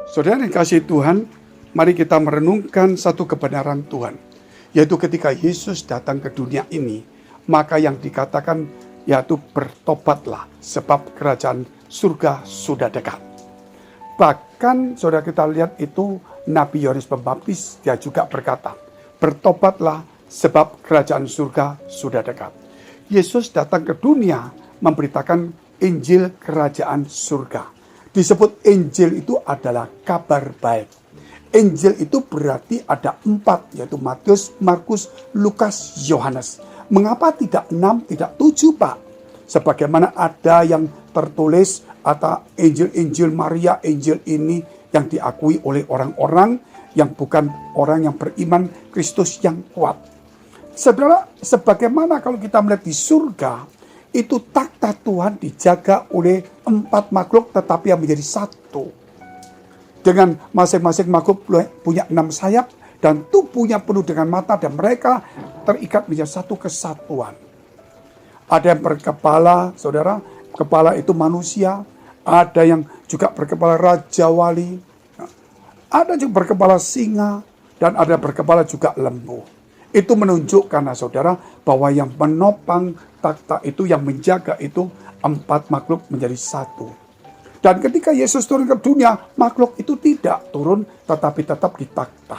Saudara yang kasih Tuhan, mari kita merenungkan satu kebenaran Tuhan. Yaitu ketika Yesus datang ke dunia ini, maka yang dikatakan yaitu bertobatlah, sebab kerajaan surga sudah dekat. Bahkan saudara kita lihat itu Nabi Yohanes Pembaptis, dia juga berkata, bertobatlah sebab kerajaan surga sudah dekat. Yesus datang ke dunia memberitakan Injil kerajaan surga. Disebut Injil itu adalah kabar baik. Injil itu berarti ada 4, yaitu Matius, Markus, Lukas, Yohanes. Mengapa tidak 6, tidak 7, Pak? Sebagaimana ada yang tertulis atau Injil Maria, Injil ini yang diakui oleh orang-orang yang bukan orang yang beriman Kristus yang kuat. Saudara, sebagaimana kalau kita melihat di surga, itu takhta Tuhan dijaga oleh 4 makhluk tetapi yang menjadi satu. Dengan masing-masing makhluk punya 6 sayap dan tubuhnya penuh dengan mata dan mereka terikat menjadi satu kesatuan. Ada yang berkepala, saudara, kepala itu manusia. Ada yang juga berkepala raja wali. Ada juga berkepala singa dan ada berkepala juga lembu. Itu menunjukkan, saudara, bahwa yang menopang takhta itu, yang menjaga itu 4 makhluk menjadi satu. Dan ketika Yesus turun ke dunia, makhluk itu tidak turun tetapi tetap di takhta.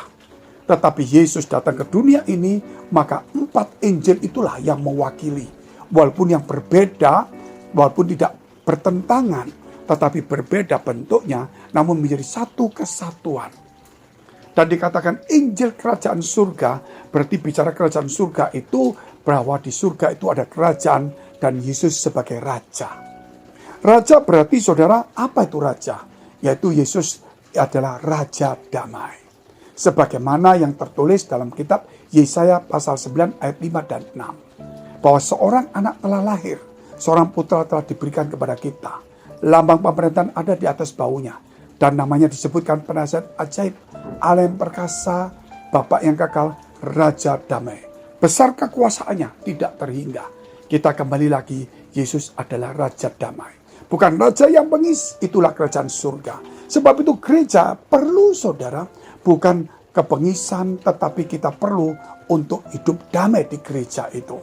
Tetapi Yesus datang ke dunia ini, maka 4 Injil itulah yang mewakili. Walaupun yang berbeda, walaupun tidak bertentangan, tetapi berbeda bentuknya, namun menjadi satu kesatuan. Dan dikatakan Injil kerajaan surga, berarti bicara kerajaan surga itu bahwa di surga itu ada kerajaan dan Yesus sebagai raja. Raja berarti, saudara, apa itu raja? Yaitu Yesus adalah raja damai. Sebagaimana yang tertulis dalam kitab Yesaya pasal 9 ayat 5 dan 6. Bahwa seorang anak telah lahir, seorang putra telah diberikan kepada kita. Lambang pemerintahan ada di atas baunya. Dan namanya disebutkan penasihat ajaib, Allah yang perkasa, Bapa yang kekal, Raja damai. Besar kekuasaannya, tidak terhingga. Kita kembali lagi, Yesus adalah Raja damai. Bukan raja yang bengis, itulah kerajaan surga. Sebab itu gereja perlu, saudara, bukan kebengisan, tetapi kita perlu untuk hidup damai di gereja itu.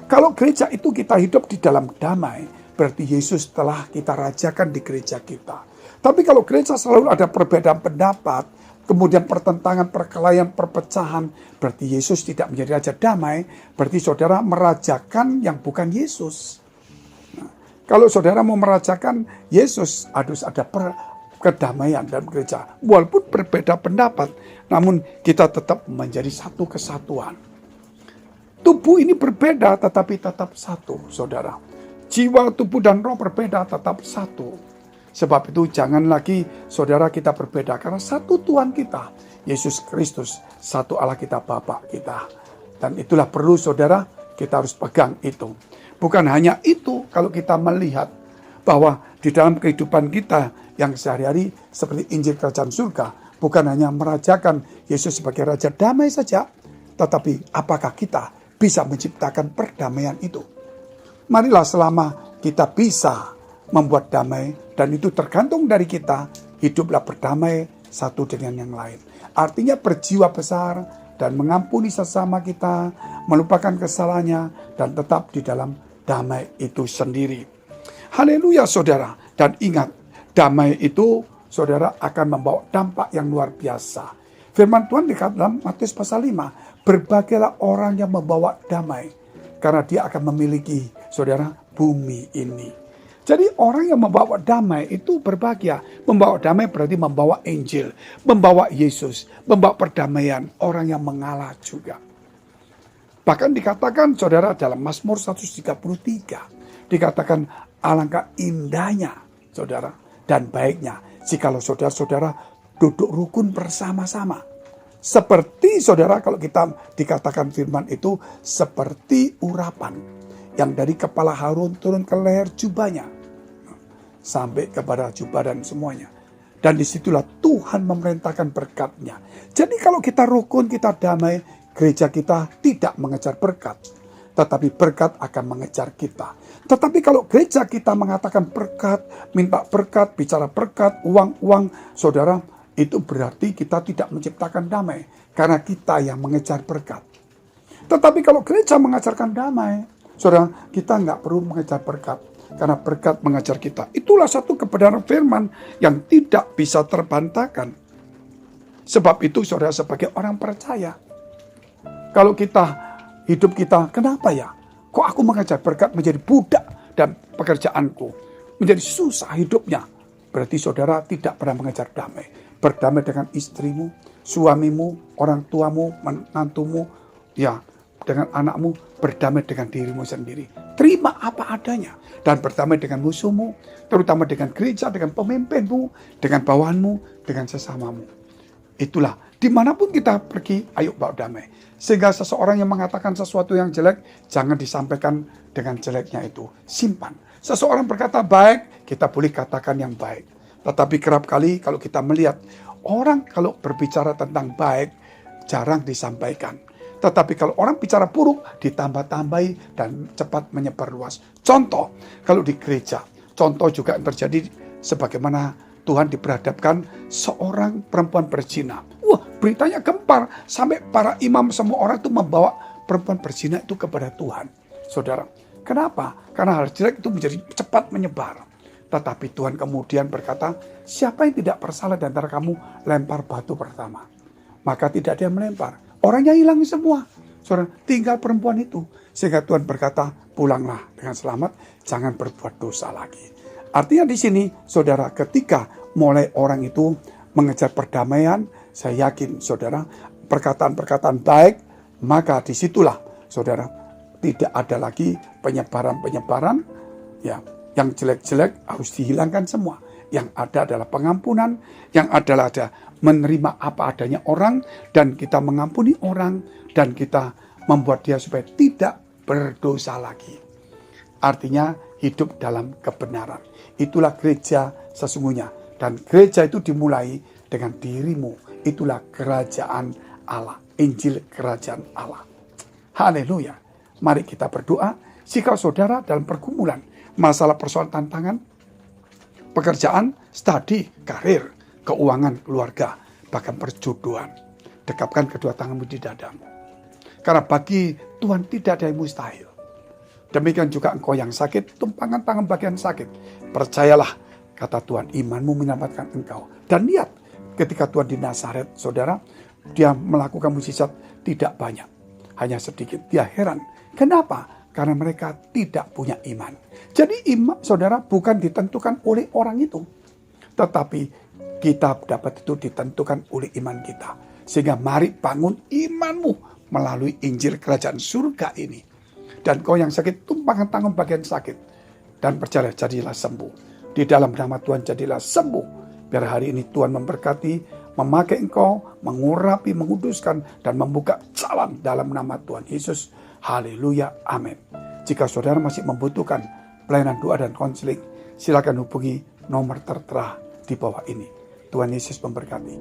Kalau gereja itu kita hidup di dalam damai, berarti Yesus telah kita rajakan di gereja kita. Tapi kalau gereja selalu ada perbedaan pendapat, kemudian pertentangan, perkelahian, perpecahan, berarti Yesus tidak menjadi raja damai, berarti saudara merajakan yang bukan Yesus. Nah, kalau saudara mau merajakan Yesus, harus ada kedamaian dalam gereja. Walaupun berbeda pendapat, namun kita tetap menjadi satu kesatuan. Tubuh ini berbeda, tetapi tetap satu, saudara. Jiwa, tubuh, dan roh berbeda, tetap satu. Sebab itu jangan lagi saudara kita berbeda, karena satu Tuhan kita, Yesus Kristus, satu Allah kita, Bapa kita. Dan itulah perlu, saudara, kita harus pegang itu. Bukan hanya itu, kalau kita melihat bahwa di dalam kehidupan kita yang sehari-hari seperti Injil Kerajaan Surga, bukan hanya merajakan Yesus sebagai Raja damai saja, tetapi apakah kita bisa menciptakan perdamaian itu? Marilah selama kita bisa membuat damai, dan itu tergantung dari kita, hiduplah berdamai satu dengan yang lain. Artinya berjiwa besar dan mengampuni sesama kita, melupakan kesalahannya, dan tetap di dalam damai itu sendiri. Haleluya, saudara. Dan ingat, damai itu, saudara, akan membawa dampak yang luar biasa. Firman Tuhan dikatakan dalam Matius pasal 5, berbahagialah orang yang membawa damai, karena dia akan memiliki, saudara, bumi ini. Jadi orang yang membawa damai itu berbahagia. Membawa damai berarti membawa Injil, membawa Yesus, membawa perdamaian, orang yang mengalah juga. Bahkan dikatakan, saudara, dalam Mazmur 133, dikatakan alangkah indahnya, saudara, dan baiknya jikalau saudara-saudara duduk rukun bersama-sama. Seperti, saudara, kalau kita dikatakan firman itu seperti urapan yang dari kepala Harun turun ke leher jubahnya sampai kepada jubah dan semuanya. Dan disitulah Tuhan memerintahkan berkat-Nya. Jadi kalau kita rukun, kita damai, gereja kita tidak mengejar berkat, tetapi berkat akan mengejar kita. Tetapi kalau gereja kita mengatakan berkat, minta berkat, bicara berkat, uang, saudara, itu berarti kita tidak menciptakan damai. Karena kita yang mengejar berkat. Tetapi kalau gereja mengajarkan damai, saudara, kita nggak perlu mengejar berkat. Karena berkat mengajar kita. Itulah satu kebenaran firman yang tidak bisa terbantahkan. Sebab itu saudara sebagai orang percaya. Kalau hidup kita, kenapa ya? Kok aku mengejar berkat menjadi budak dan pekerjaanku? Menjadi susah hidupnya. Berarti saudara tidak pernah mengejar damai. Berdamai dengan istrimu, suamimu, orang tuamu, menantumu, ya, dengan anakmu, berdamai dengan dirimu sendiri. Terima apa adanya. Dan berdamai dengan musuhmu, terutama dengan gereja, dengan pemimpinmu, dengan bawahanmu, dengan sesamamu. Itulah, dimanapun kita pergi, ayo bawa damai. Sehingga seseorang yang mengatakan sesuatu yang jelek, jangan disampaikan dengan jeleknya itu. Simpan. Seseorang berkata baik, kita boleh katakan yang baik. Tetapi kerap kali kalau kita melihat orang kalau berbicara tentang baik, jarang disampaikan. Tetapi kalau orang bicara buruk, ditambah-tambahi dan cepat menyebar luas. Contoh, kalau di gereja, contoh juga yang terjadi sebagaimana Tuhan diperhadapkan seorang perempuan berzina. Wah, beritanya gempar. Sampai para imam semua orang itu membawa perempuan berzina itu kepada Tuhan. Saudara, kenapa? Karena hal jelek itu menjadi cepat menyebar. Tetapi Tuhan kemudian berkata, siapa yang tidak bersalah di antara kamu, lempar batu pertama. Maka tidak ada yang melempar. Orangnya hilang semua. Saudara, tinggal perempuan itu. Sehingga Tuhan berkata, pulanglah dengan selamat, jangan berbuat dosa lagi. Artinya di sini, saudara, ketika mulai orang itu mengejar perdamaian, saya yakin, saudara, perkataan-perkataan baik, maka disitulah, saudara, tidak ada lagi penyebaran-penyebaran, ya, yang jelek-jelek harus dihilangkan semua. Yang ada adalah pengampunan, yang adalah ada menerima apa adanya orang, dan kita mengampuni orang, dan kita membuat dia supaya tidak berdosa lagi. Artinya hidup dalam kebenaran. Itulah gereja sesungguhnya. Dan gereja itu dimulai dengan dirimu. Itulah kerajaan Allah. Injil kerajaan Allah. Haleluya. Mari kita berdoa. Jika saudara dalam pergumulan, masalah persoalan tantangan, pekerjaan, studi, karir, keuangan, keluarga, bahkan perjodohan, dekapkan kedua tanganmu di dadamu. Karena bagi Tuhan tidak ada yang mustahil. Demikian juga engkau yang sakit, tumpangkan tangan bagian sakit. Percayalah, kata Tuhan, imanmu menyelamatkan engkau. Dan lihat, ketika Tuhan di Nazaret, saudara, dia melakukan mukjizat tidak banyak, hanya sedikit. Dia heran. Kenapa? Karena mereka tidak punya iman. Jadi iman, saudara, bukan ditentukan oleh orang itu. Tetapi kita dapat itu ditentukan oleh iman kita. Sehingga mari bangun imanmu melalui Injil kerajaan surga ini. Dan kau yang sakit, tumpangkan tangan bagian sakit. Dan percaya, jadilah sembuh. Di dalam nama Tuhan jadilah sembuh. Biar hari ini Tuhan memberkati, memakai engkau, mengurapi, menguduskan, dan membuka jalan dalam nama Tuhan Yesus. Haleluya, amin. Jika saudara masih membutuhkan pelayanan doa dan konseling, silakan hubungi nomor tertera di bawah ini. Tuhan Yesus memberkati.